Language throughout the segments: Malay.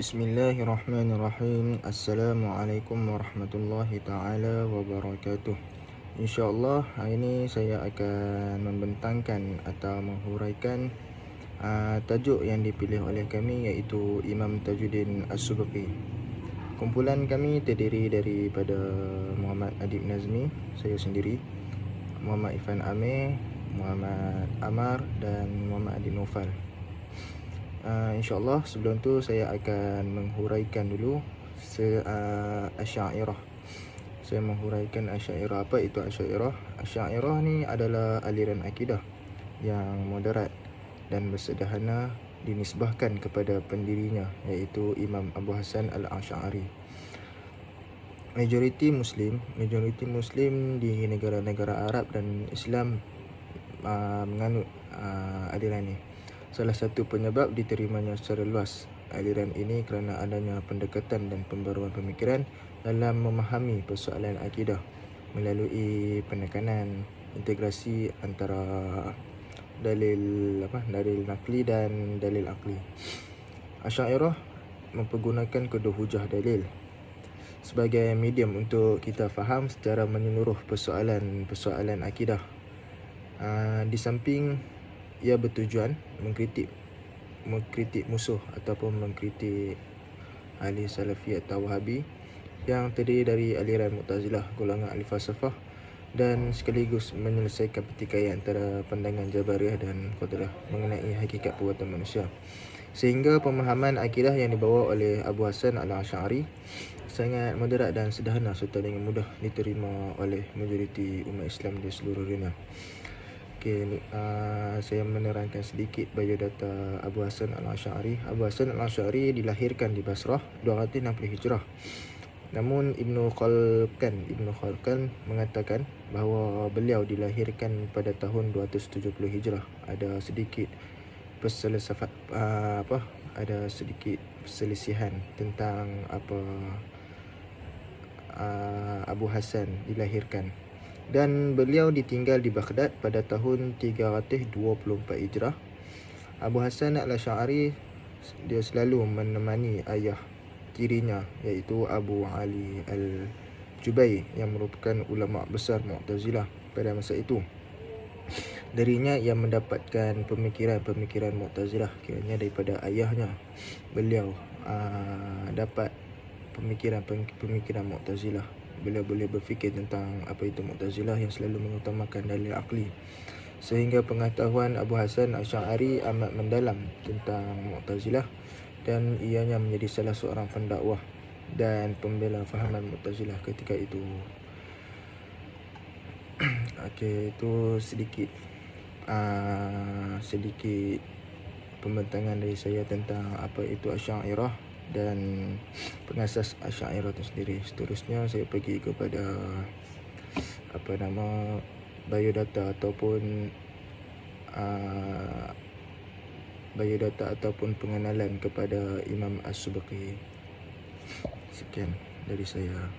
Bismillahirrahmanirrahim. Assalamualaikum warahmatullahi ta'ala wabarakatuh. InsyaAllah hari ini saya akan membentangkan atau menghuraikan tajuk yang dipilih oleh kami, iaitu Imam Tajuddin As-Subki. Kumpulan kami terdiri daripada Muhammad Adib Nazmi, saya sendiri, Muhammad Ifan Amir, Muhammad Amar dan Muhammad Adib Naufal. InsyaAllah sebelum tu saya akan menghuraikan dulu Asy'ariyah. Saya menghuraikan Asy'ariyah. Apa itu Asy'ariyah? Asy'ariyah ni adalah aliran akidah yang moderat dan bersederhana, dinisbahkan kepada pendirinya, iaitu Imam Abu Hasan Al-Asy'ari. Majoriti Muslim di negara-negara Arab dan Islam menganut aliran ini. Salah satu penyebab diterimanya secara luas aliran ini kerana adanya pendekatan dan pembaruan pemikiran dalam memahami persoalan akidah melalui penekanan integrasi antara dalil nakli dan dalil akli. Asy'ariyah mempergunakan kedua hujah dalil sebagai medium untuk kita faham secara menyeluruh persoalan akidah. Di samping ia bertujuan mengkritik musuh ataupun mengkritik ahli salafi atau wahabi yang terdiri dari aliran Mu'tazilah, golongan ahli falsafah, dan sekaligus menyelesaikan pertikaian antara pandangan Jabariyah dan Qadariyah mengenai hakikat perbuatan manusia. Sehingga pemahaman akidah yang dibawa oleh Abu Hasan Al-Asy'ari sangat moderat dan sederhana serta dengan mudah diterima oleh majoriti umat Islam di seluruh dunia. Saya menerangkan sedikit biodata Abu Hasan Al-Asy'ari. Abu Hasan Al-Asy'ari dilahirkan di Basrah 260 Hijrah. Namun Ibnu Khalkan mengatakan bahawa beliau dilahirkan pada tahun 270 Hijrah. Ada sedikit perselisihan tentang Abu Hasan dilahirkan. Dan beliau ditinggal di Baghdad pada tahun 324 Hijrah. Abu Hasan Al-Asy'ari dia selalu menemani ayah tirinya, iaitu Abu Ali Al-Jubai, yang merupakan ulama besar Mu'tazilah pada masa itu. Darinya ia mendapatkan pemikiran Mu'tazilah, kiranya daripada ayahnya beliau dapat pemikiran Mu'tazilah. Beliau boleh berfikir tentang apa itu Mu'tazilah yang selalu mengutamakan dalil akli, sehingga pengetahuan Abu Hasan Asy'ari amat mendalam tentang Mu'tazilah, dan ianya menjadi salah seorang pendakwah dan pembela fahaman Mu'tazilah ketika itu. Itu sedikit pembentangan dari saya tentang apa itu Asy'ariyah dan pengasas Asy'ariyah itu sendiri. Seterusnya saya pergi kepada biodata ataupun pengenalan kepada Imam As-Subki. Sekian dari saya.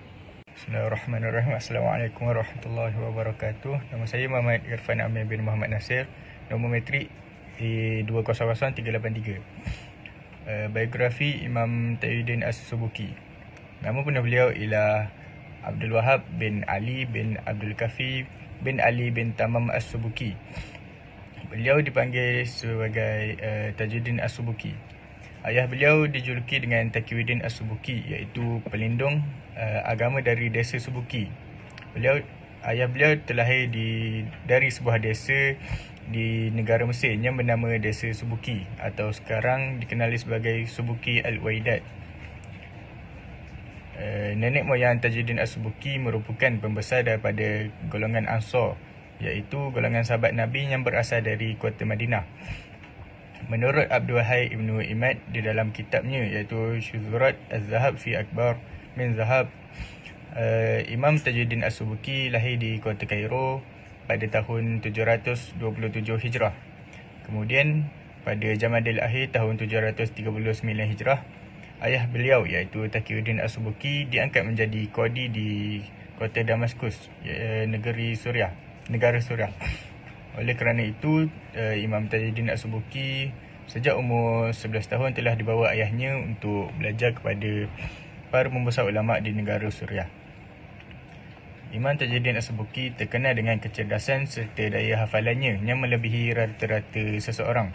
Bismillahirrahmanirrahim. Assalamualaikum warahmatullahi wabarakatuh. Nama saya Muhammad Irfan Amir bin Muhammad Nasir. Nombor metrik E200383. Biografi Imam Tajuddin As-Subki. Nama penuh beliau ialah Abdul Wahab bin Ali bin Abdul Kafi bin Ali bin Tamam As-Subki. Beliau dipanggil sebagai Tajuddin As-Subki. Ayah beliau dijuluki dengan Taqiyuddin As-Subki, iaitu pelindung agama dari desa Subuki. Ayah beliau terlahir dari sebuah desa di negara Mesir yang bernama Desa Subuki, atau sekarang dikenali sebagai Subuki Al-Waidat. Nenek moyang Tajuddin As-Subki merupakan pembesar daripada golongan Ansar, iaitu golongan sahabat Nabi yang berasal dari kota Madinah. Menurut Abdul Wahid Ibn Imad di dalam kitabnya, iaitu Syuzurat Az-Zahab fi Akbar min Zahab, Imam Tajuddin As-Subki lahir di kota Kairo pada tahun 727 Hijrah. Kemudian pada Jamadil Akhir tahun 739 Hijrah, ayah beliau iaitu Taqiyuddin As-Subki diangkat menjadi qadi di kota Damaskus, negara Suriah. Oleh kerana itu, Imam Tajuddin As-Subki Sejak umur 11 tahun telah dibawa ayahnya untuk belajar kepada para pembesar ulama di negara Suriah. Imam Tajuddin As-Subki terkenal dengan kecerdasan serta daya hafalannya yang melebihi rata-rata seseorang.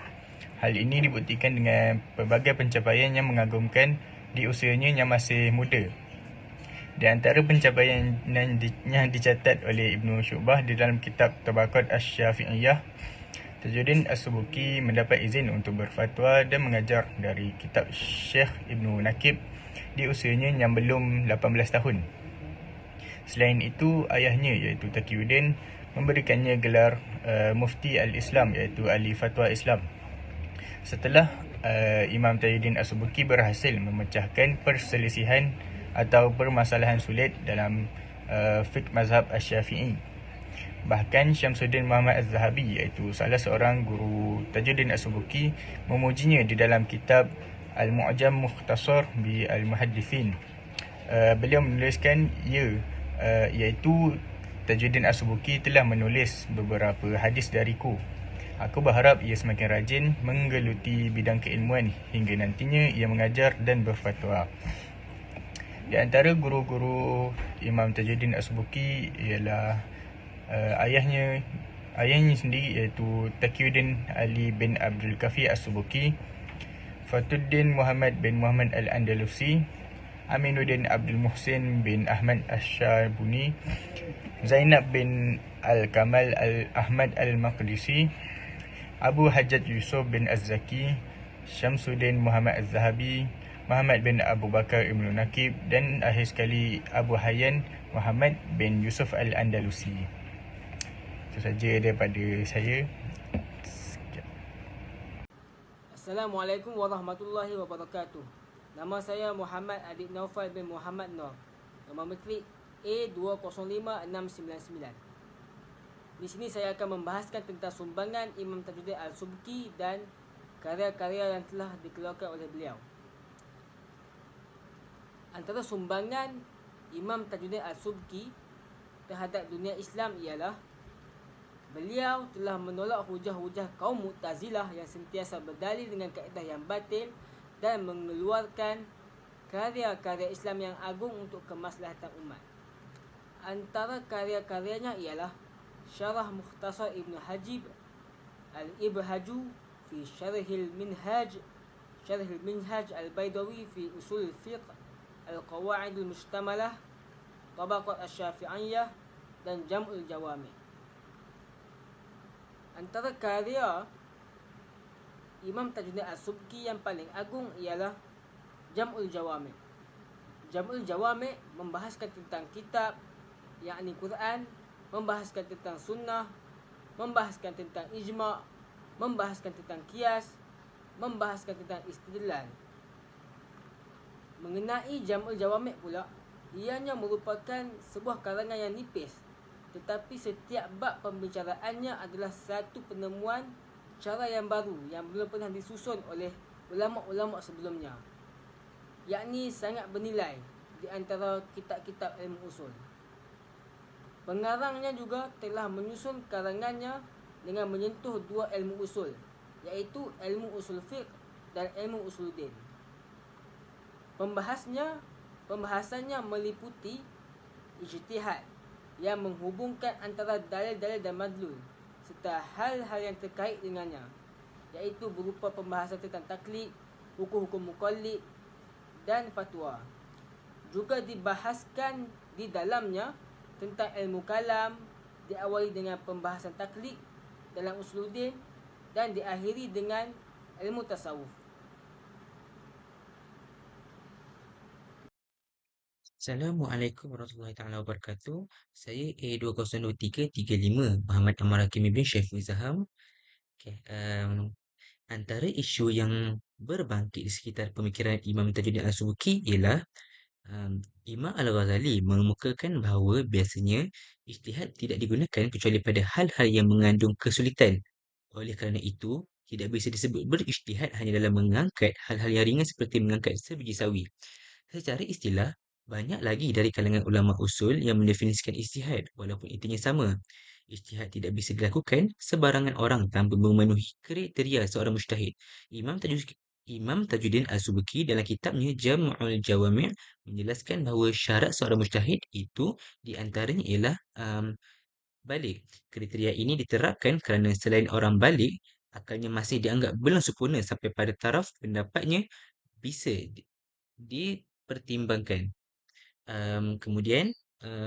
Hal ini dibuktikan dengan pelbagai pencapaian yang mengagumkan di usianya yang masih muda. Di antara pencapaian yang dicatat oleh Ibnu Syu'bah di dalam kitab Tabaqat Asy-Syafi'iyah, Tajuddin As-Subki mendapat izin untuk berfatwa dan mengajar dari kitab Syekh Ibnu Nakib di usianya yang belum 18 tahun. Selain itu, ayahnya iaitu Taqiyuddin memberikannya gelar Mufti Al-Islam iaitu Ahli Fatwa Islam. Setelah Imam Tajuddin As-Subki berhasil memecahkan perselisihan atau permasalahan sulit dalam fiqh mazhab Asy-Syafi'i. Bahkan Syamsuddin Muhammad Az-Zahabi iaitu salah seorang guru Tajuddin As-Subki memujinya di dalam kitab Al-Mu'jam Mukhtasar bi Al-Muhaddithin. Beliau menuliskan iaitu Tajuddin As-Subki telah menulis beberapa hadis dariku. Aku berharap ia semakin rajin menggeluti bidang keilmuan hingga nantinya ia mengajar dan berfatwa. Di antara guru-guru Imam Tajuddin As-Subki ialah ayahnya sendiri iaitu Taqiyuddin Ali bin Abdul Kafi As-Subki, Fatuddin Muhammad bin Muhammad Al-Andalusi, Aminuddin Abdul Muhsin bin Ahmad Asy-Syarbuni, Zainab bin Al-Kamal Al-Ahmad Al-Maqdisi, Abu Hajjaj Yusuf bin Az-Zaki, Syamsuddin Muhammad Az-Zahabi, Muhammad bin Abu Bakar Ibn Nakib dan akhir sekali Abu Hayyan Muhammad bin Yusuf Al-Andalusi. Itu saja daripada saya. Assalamualaikum warahmatullahi wabarakatuh. Nama saya Muhammad Adik Naufal bin Muhammad Nur. Nombor metrik A205699. Di sini saya akan membahaskan tentang sumbangan Imam Tajuddin Al-Subki dan karya-karya yang telah dikeluarkan oleh beliau. Antara sumbangan Imam Tajuddin Al-Subki terhadap dunia Islam ialah beliau telah menolak hujah-hujah kaum Mu'tazilah yang sentiasa berdalil dengan kaedah yang batil dan mengeluarkan karya-karya Islam yang agung untuk kemaslahatan umat. Antara karya-karyanya ialah Syarah Mukhtasar Ibn Hajib, Al-Ibhaju fi Syarhil Minhaj, Syarhil Minhaj Al-Baydawi fi Usul Fiqh, Al-Qawaid Al-Mustamalah, Tabaqat Asy-Syafi'iyah dan Jam'ul Jawami'. Antara karya Imam Tajuddin As-Subki yang paling agung ialah Jam'ul Jawami'. Jam'ul Jawami' membahaskan tentang kitab, yakni Quran, membahaskan tentang sunnah, membahaskan tentang ijma', membahaskan tentang qiyas, membahaskan tentang istidlal. Mengenai Jam'ul Jawami' pula, ianya merupakan sebuah karangan yang nipis, tetapi setiap bab pembicaraannya adalah satu penemuan cara yang baru yang belum pernah disusun oleh ulama'-ulama' sebelumnya, yakni sangat bernilai di antara kitab-kitab ilmu usul. Pengarangnya juga telah menyusun karangannya dengan menyentuh dua ilmu usul, iaitu ilmu usul fiqh dan ilmu usuluddin. Pembahasannya meliputi ijtihad yang menghubungkan antara dalil-dalil dan madlul serta hal-hal yang terkait dengannya, iaitu berupa pembahasan tentang taklid, hukum-hukum muqallid dan fatwa. Juga dibahaskan di dalamnya tentang ilmu kalam, diawali dengan pembahasan taklid dalam usuluddin dan diakhiri dengan ilmu tasawuf. Assalamualaikum warahmatullahi taala wabarakatuh. Saya A202335 Muhammad Ammar Hakim bin Syafiq Zaham. Okay, antara isu yang berbangkit di sekitar pemikiran Imam Tajuddin Al-Subki ialah Imam Al-Ghazali mengemukakan bahawa biasanya ijtihad tidak digunakan kecuali pada hal-hal yang mengandung kesulitan. Oleh kerana itu, tidak bisa disebut berijtihad hanya dalam mengangkat hal-hal yang ringan seperti mengangkat sebiji sawi. Secara istilah, banyak lagi dari kalangan ulama usul yang mendefinisikan ijtihad walaupun intinya sama, Ijtihad tidak bisa dilakukan sebarangan orang tanpa memenuhi kriteria seorang mujtahid. Imam Tajuddin Al-Subki dalam kitabnya Jam'ul Jawami' menjelaskan bahawa syarat seorang mujtahid itu di antaranya ialah balik. Kriteria ini diterapkan kerana selain orang balik, akalnya masih dianggap belum sempurna sampai pada taraf pendapatnya bisa dipertimbangkan. Kemudian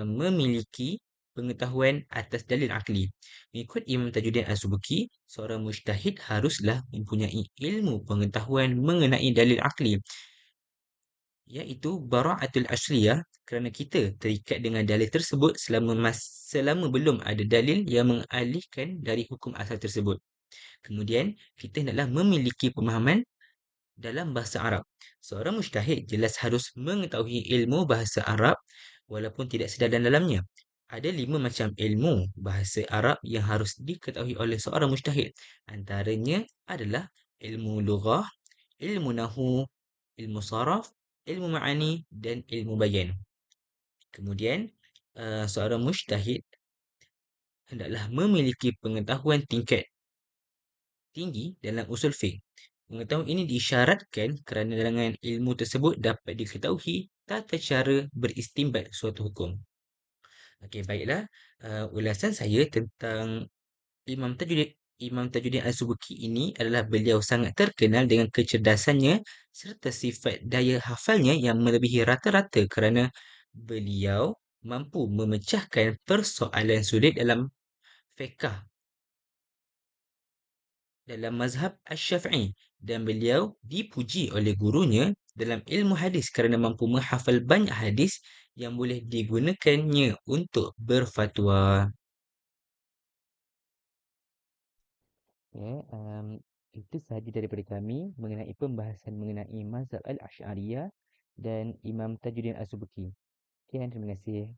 memiliki pengetahuan atas dalil akli. Mengikut Imam Tajuddin Al-Subki, seorang mujtahid haruslah mempunyai ilmu pengetahuan mengenai dalil akli, iaitu bara'atul asliyah, kerana kita terikat dengan dalil tersebut selama belum ada dalil yang mengalihkan dari hukum asal tersebut. Kemudian, kita hendaklah memiliki pemahaman dalam bahasa Arab. Seorang mujtahid jelas harus mengetahui ilmu bahasa Arab walaupun tidak sedar dalamnya. Ada 5 macam ilmu bahasa Arab yang harus diketahui oleh seorang mujtahid. Antaranya adalah ilmu lughah, ilmu nahu, ilmu saraf, ilmu ma'ani dan ilmu bayan. Kemudian, seorang mujtahid hendaklah memiliki pengetahuan tingkat tinggi dalam usul fiqh. Pengetahuan ini disyaratkan kerana dengan ilmu tersebut dapat diketahui tata cara beristimbat suatu hukum. Okey, baiklah. Ulasan saya tentang Imam Tajuddin Al-Subki ini adalah beliau sangat terkenal dengan kecerdasannya serta sifat daya hafalnya yang melebihi rata-rata kerana beliau mampu memecahkan persoalan sulit dalam fiqh dalam mazhab Asy-Syafi'i, dan beliau dipuji oleh gurunya dalam ilmu hadis kerana mampu menghafal banyak hadis yang boleh digunakannya untuk berfatwa. Ya, itu sahaja daripada kami mengenai pembahasan mengenai mazhab Al-Asy'ariyah dan Imam Tajuddin As-Subki. Sekian, terima kasih.